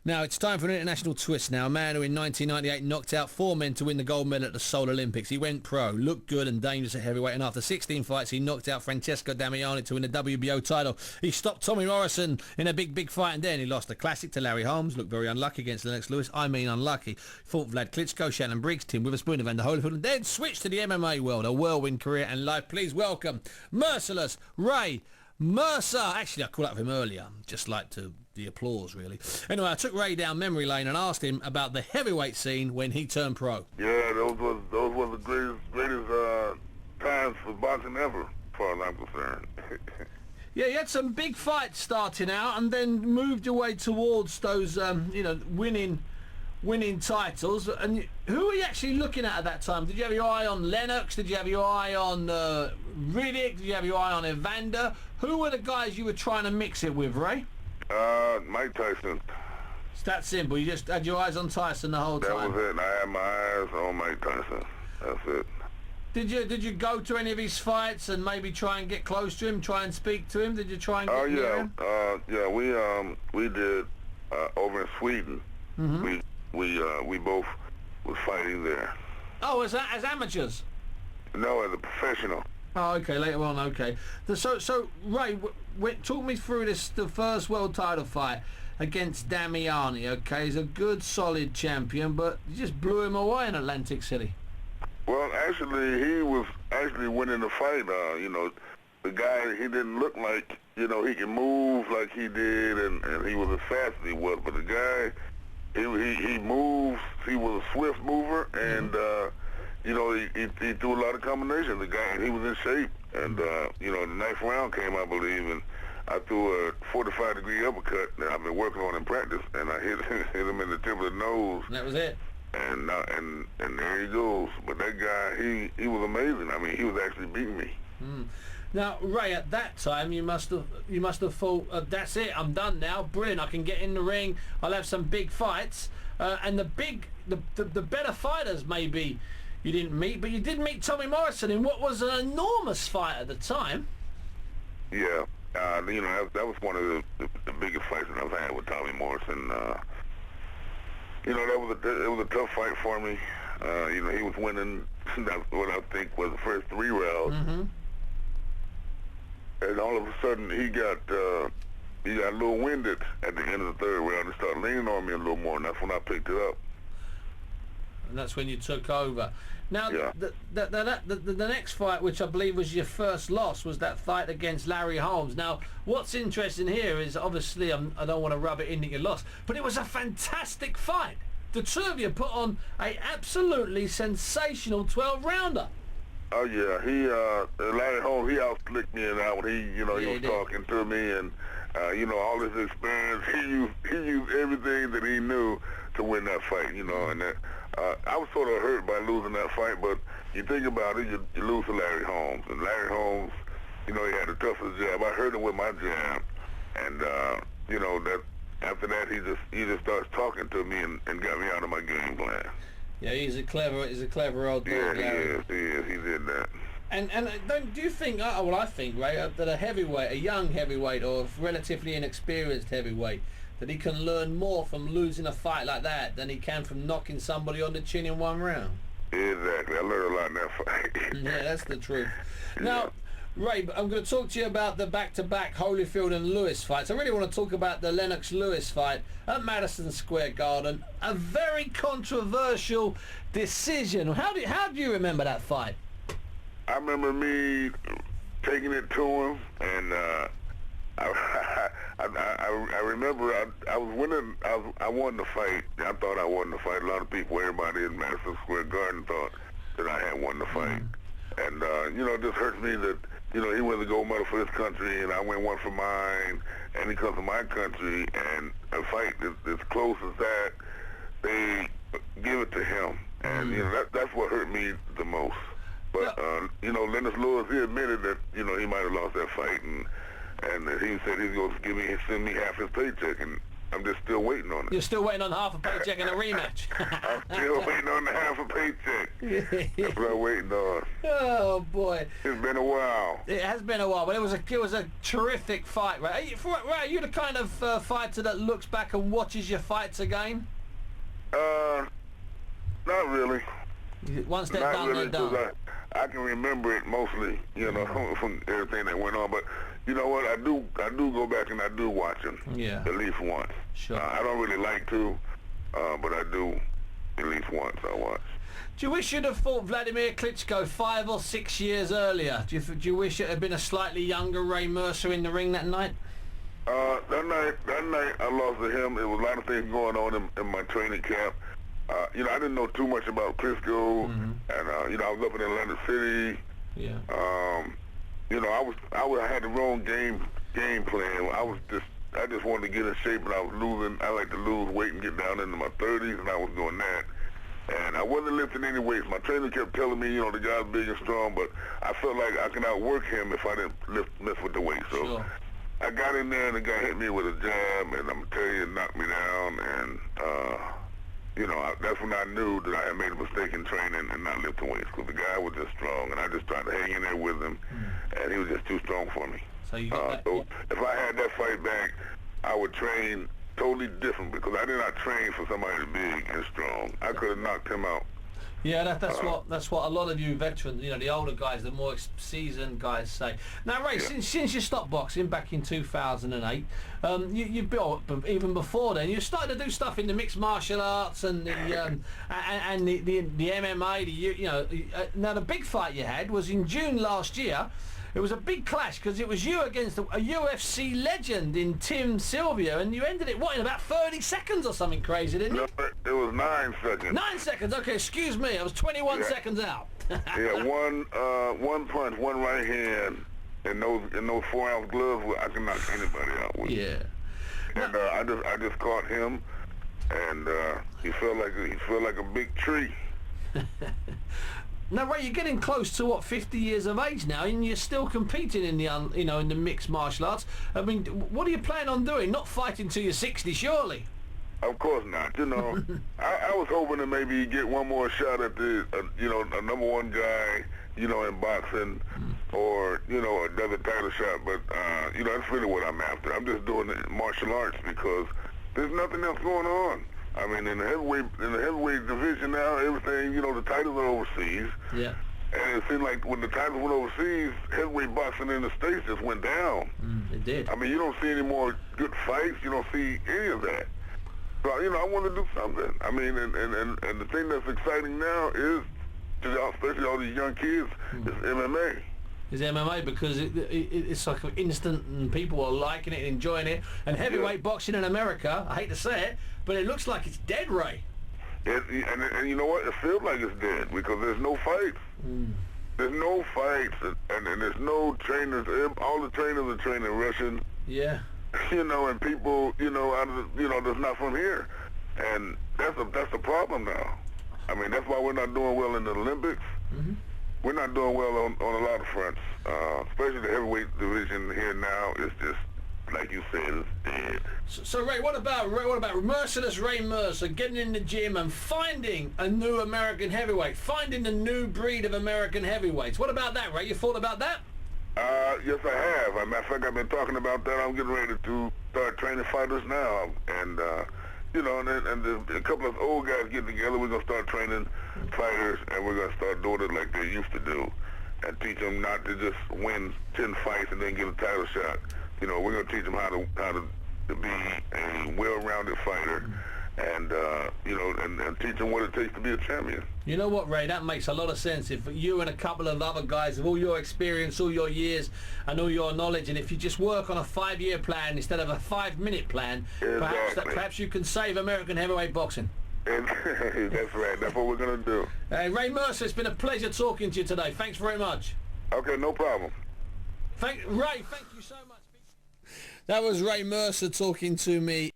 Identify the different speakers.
Speaker 1: Now, it's time for an international twist now. A man who in 1998 knocked out 4 men to win the gold medal at the Seoul Olympics. He went pro, looked good and dangerous at heavyweight, and after 16 fights, he knocked out Francesco Damiani to win the WBO title. He stopped Tommy Morrison in a big fight, and then he lost the classic to Larry Holmes. Looked very unlucky against Lennox Lewis. I mean unlucky. Fought Vlad Klitschko, Shannon Briggs, Tim Witherspoon, Evander Holyfield, and then switched to the MMA world. A whirlwind career and life. Please welcome Merciless Ray Mercer. Actually, I called up with him earlier. Just like to the applause, really. Anyway, I took Ray down memory lane and asked him about the heavyweight scene when he turned pro.
Speaker 2: Yeah, those were the greatest times for boxing ever, as far as I'm concerned.
Speaker 1: Yeah, you had some big fights starting out, and then moved your way towards those, winning titles. And who were you actually looking at that time? Did you have your eye on Lennox? Did you have your eye on Riddick? Did you have your eye on Evander? Who were the guys you were trying to mix it with, Ray?
Speaker 2: Mike Tyson.
Speaker 1: It's that simple. You just had your eyes on Tyson the whole time.
Speaker 2: That was it. I had my eyes on Mike Tyson. That's it.
Speaker 1: Did you go to any of his fights and maybe try and get close to him, try and speak to him? Did you try and get near him?
Speaker 2: We did over in Sweden. Mm-hmm. We both was fighting there.
Speaker 1: Oh, as amateurs?
Speaker 2: No, as a professional.
Speaker 1: Oh, okay, later on, okay. So Ray, talk me through the first world title fight against Damiani, okay? He's a good, solid champion, but you just blew him away in Atlantic City.
Speaker 2: Well, actually, he was actually winning the fight. The guy, he didn't look like, he could move like he did, and he was as fast as he was, but the guy, he moves, he was a swift mover, and, he threw a lot of combinations. The guy, he was in shape, and, the ninth round came, I believe, and I threw a 45-degree uppercut that I've been working on in practice, and I hit him in the tip of the nose.
Speaker 1: And that was it?
Speaker 2: And there he goes. But that guy, he was amazing. I mean, he was actually beating me.
Speaker 1: Now, Ray, at that time, you must have thought, that's it, I'm done now. Brilliant, I can get in the ring. I'll have some big fights. And the better fighters, maybe you didn't meet, but you did meet Tommy Morrison in what was an enormous fight at the time.
Speaker 2: Yeah, that was one of the biggest fights that I've had with Tommy Morrison. It was a tough fight for me. He was winning what I think was the first 3 rounds. Mm-hmm. And all of a sudden he got a little winded at the end of the 3rd round and started leaning on me a little more, and that's when I picked it up.
Speaker 1: And that's when you took over. Now,
Speaker 2: yeah.
Speaker 1: the next fight, which I believe was your first loss, was that fight against Larry Holmes. Now, what's interesting here is, obviously, I don't want to rub it in that you lost, but it was a fantastic fight. The two of you put on a absolutely sensational 12-rounder.
Speaker 2: Oh yeah, Larry Holmes, he outslicked me in that one. He was talking to me, and all his experience. He used everything that he knew to win that fight. And I was sort of hurt by losing that fight, but you think about it, you lose to Larry Holmes, and Larry Holmes, he had the toughest jab. I hurt him with my jab, and that. After that, he just starts talking to me and got me out of my game plan.
Speaker 1: Yeah, he's a clever old dog.
Speaker 2: Yeah, he is. He did that.
Speaker 1: And do you think? I think, Ray, that a young heavyweight or a relatively inexperienced heavyweight, that he can learn more from losing a fight like that than he can from knocking somebody on the chin in 1 round.
Speaker 2: Exactly. I learned a lot in that fight.
Speaker 1: Yeah, that's the truth.
Speaker 2: Yeah.
Speaker 1: Now, Ray, I'm going to talk to you about the back-to-back Holyfield and Lewis fights. I really want to talk about the Lennox-Lewis fight at Madison Square Garden. A very controversial decision. How do you remember that fight?
Speaker 2: I remember me taking it to him, and I remember I was winning. I won the fight. I thought I won the fight. A lot of people, everybody in Madison Square Garden thought that I had won the fight. And, it just hurts me that, he wins the gold medal for his country, and I win one for mine, and he comes to my country, and a fight as close as that, they give it to him. And, that's what hurt me the most. But, Lennox Lewis, he admitted that, he might have lost that fight, and he said he's going to send me half his paycheck, and I'm just still waiting on it.
Speaker 1: You're still waiting on half a paycheck and a rematch.
Speaker 2: I'm still waiting on the half a paycheck. That's what I'm waiting on.
Speaker 1: Oh boy,
Speaker 2: It's been a while.
Speaker 1: it has been a while, but it was a terrific fight, right? Are you the kind of fighter that looks back and watches your fights again?
Speaker 2: Not really.
Speaker 1: Once they're
Speaker 2: Not
Speaker 1: done,
Speaker 2: really,
Speaker 1: they're done.
Speaker 2: 'cause I can remember it mostly, you know, from everything that went on. But you know what? I do go back and I do watch them.
Speaker 1: Yeah.
Speaker 2: At least once.
Speaker 1: Sure.
Speaker 2: I don't really like to, but I do at least once. I watch.
Speaker 1: Do you wish you'd have fought Vladimir Klitschko 5 or 6 years earlier? Do you wish it had been a slightly younger Ray Mercer in the ring that night?
Speaker 2: That night I lost to him. There was a lot of things going on in my training camp. You know, I didn't know too much about Klitschko, and you know, I was up in Atlantic City.
Speaker 1: Yeah.
Speaker 2: You know, I had the wrong game plan. I just wanted to get in shape, and I was losing. I like to lose weight and get down into my 30s, and I was doing that. And I wasn't lifting any weights. My trainer kept telling me, you know, the guy's big and strong, but I felt like I could outwork him if I didn't mess with the weight. So
Speaker 1: Sure.
Speaker 2: I got in there, and the guy hit me with a jab, and I'm telling you, it knocked me down. And you know, that's when I knew that I had made a mistake in training and not lifting weights, because the guy was just strong, and I just tried to hang in there with him, and he was just too strong for me.
Speaker 1: So you got that.
Speaker 2: So if I had that fight back, I would train totally different, because I did not train for somebody big and strong. I could have knocked him out.
Speaker 1: Yeah, that's what a lot of you veterans, you know, the older guys, the more seasoned guys say. Now, Ray, since you stopped boxing back in 2008, you've built, even before then, you started to do stuff in the mixed martial arts and the and the MMA. Now the big fight you had was in June last year. It was a big clash because it was you against a UFC legend in Tim Sylvia, and you ended it, in about 30 seconds or something crazy, didn't you?
Speaker 2: No, it was 9 seconds.
Speaker 1: 9 seconds, okay, excuse me, I was 21
Speaker 2: Yeah.
Speaker 1: seconds out.
Speaker 2: Yeah, one punch, one right hand, and those 4-ounce gloves, I can knock anybody out with.
Speaker 1: Yeah.
Speaker 2: And I just caught him, and he felt like a big tree.
Speaker 1: Now, Ray, you're getting close to 50 years of age now, and you're still competing in the in the mixed martial arts. I mean, what are you planning on doing? Not fighting till you're 60, surely?
Speaker 2: Of course not. You know, I was hoping to maybe get one more shot at the, a number one guy, you know, in boxing, or, you know, another title shot. But, you know, that's really what I'm after. I'm just doing the martial arts because there's nothing else going on. I mean, in the heavyweight division now, everything, you know, the titles are overseas.
Speaker 1: Yeah.
Speaker 2: And it seemed like when the titles went overseas, heavyweight boxing in the States just went down.
Speaker 1: It did.
Speaker 2: I mean, you don't see any more good fights. You don't see any of that. So, you know, I want to do something. I mean, and the thing that's exciting now is, especially all these young kids, is MMA.
Speaker 1: Is MMA because it's like instant and people are liking it and enjoying it. And heavyweight boxing in America, I hate to say it, but it looks like it's dead, Ray.
Speaker 2: And you know what? It feels like it's dead because there's no fights. There's no fights, and there's no trainers. All the trainers are training Russian.
Speaker 1: Yeah.
Speaker 2: You know, and people, you know, that's not from here, and that's a problem now. I mean, that's why we're not doing well in the Olympics. We're not doing well on a lot of fronts, especially the heavyweight division here now. It's just like you said, it's dead.
Speaker 1: So Ray, what about merciless Ray Mercer getting in the gym and finding a new American heavyweight, finding a new breed of American heavyweights? What about that, Ray? You thought about that?
Speaker 2: Yes, I have. As a matter of fact, I've been talking about that. I'm getting ready to start training fighters now, and you know, and a couple of old guys getting together. We're gonna start training fighters, and we're gonna start doing it like they used to do, and teach them not to just win 10 fights and then get a title shot. You know, we're gonna teach them how to be a well-rounded fighter, and you know, and teach them what it takes to be a champion.
Speaker 1: You know what, Ray? That makes a lot of sense. If you and a couple of other guys with all your experience, all your years, and all your knowledge, and if you just work on a 5-year plan instead of a 5-minute plan,
Speaker 2: Exactly.
Speaker 1: perhaps you can save American heavyweight boxing.
Speaker 2: And that's right. That's what we're gonna do.
Speaker 1: Ray Mercer, it's been a pleasure talking to you today. Thanks very much.
Speaker 2: Okay, no problem.
Speaker 1: Ray, thank you so much. That was Ray Mercer talking to me.